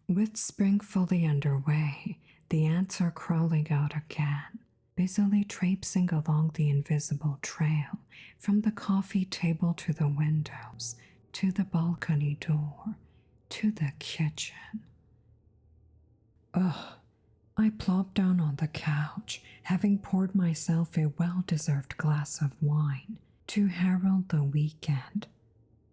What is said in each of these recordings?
With spring fully underway, the ants are crawling out again, busily traipsing along the invisible trail from the coffee table to the windows, to the balcony door, to the kitchen. Ugh, I plop down on the couch, having poured myself a well-deserved glass of wine to herald the weekend.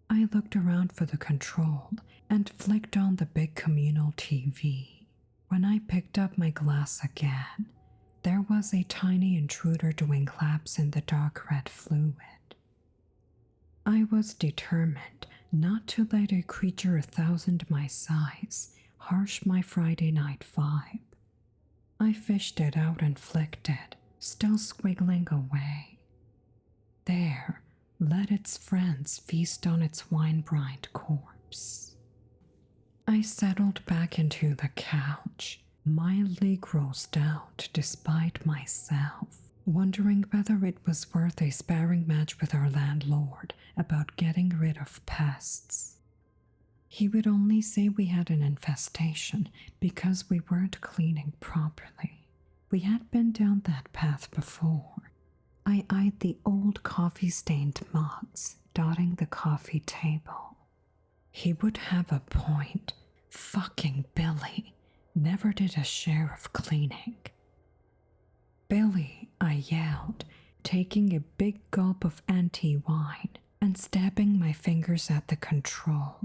I looked around for the control and flicked on the big communal TV. When I picked up my glass again, there was a tiny intruder doing laps in the dark red fluid. I was determined not to let a creature 1,000 my size harsh my Friday night vibe. I fished it out and flicked it, still squiggling away. There, let its friends feast on its wine-brined corpse. I settled back into the couch, mildly grossed out despite myself, wondering whether it was worth a sparring match with our landlord about getting rid of pests. He would only say we had an infestation because we weren't cleaning properly. We had been down that path before. I eyed the old coffee-stained mugs dotting the coffee table. He would have a point. Fucking Billy never did a share of cleaning. "Billy," I yelled, taking a big gulp of anti-wine and stabbing my fingers at the control.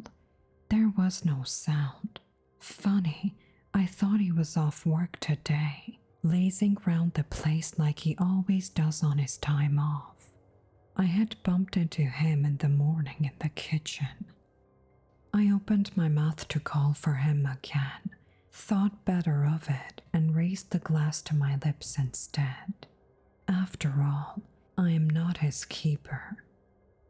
There was no sound. Funny, I thought he was off work today, lazing round the place like he always does on his time off. I had bumped into him in the morning in the kitchen. I opened my mouth to call for him again, thought better of it, and raised the glass to my lips instead. After all, I am not his keeper.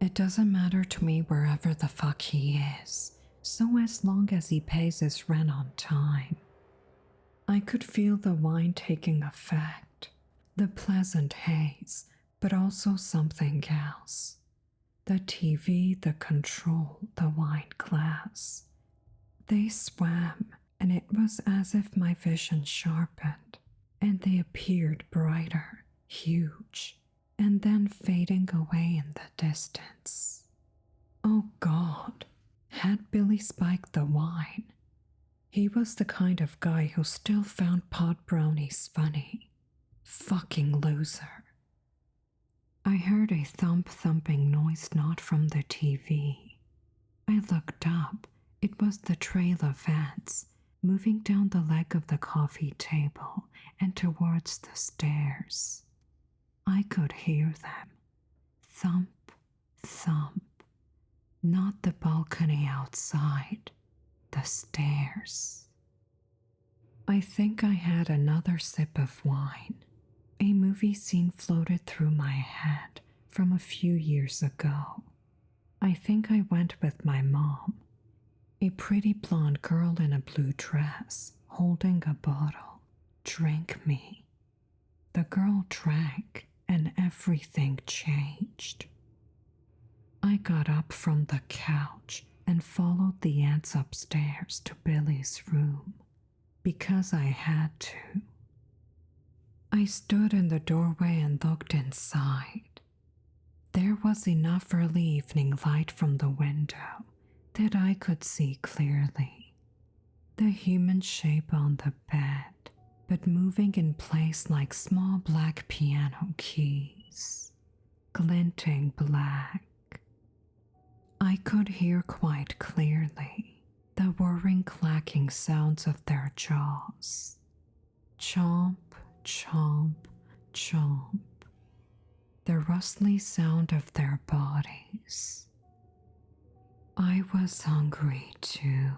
It doesn't matter to me wherever the fuck he is, so as long as he pays his rent on time. I could feel the wine taking effect, the pleasant haze, but also something else. The TV, the control, the wine glass. They swam, and it was as if my vision sharpened, and they appeared brighter, huge, and then fading away in the distance. Oh God, had Billy spiked the wine? He was the kind of guy who still found pot brownies funny. Fucking loser. I heard a thumping noise not from the TV. I looked up. It was the trail of ants moving down the leg of the coffee table and towards the stairs. I could hear them. Thump, thump. Not the balcony outside, the stairs. I think I had another sip of wine. A movie scene floated through my head from a few years ago. I think I went with my mom. A pretty blonde girl in a blue dress, holding a bottle. Drink me. The girl drank, and everything changed. I got up from the couch and followed the ants upstairs to Billy's room, because I had to. I stood in the doorway and looked inside. There was enough early evening light from the window that I could see clearly. The human shape on the bed, but moving in place like small black piano keys, glinting black. I could hear quite clearly the whirring clacking sounds of their jaws. Chomp, chomp, chomp. The rustly sound of their bodies. I was hungry too.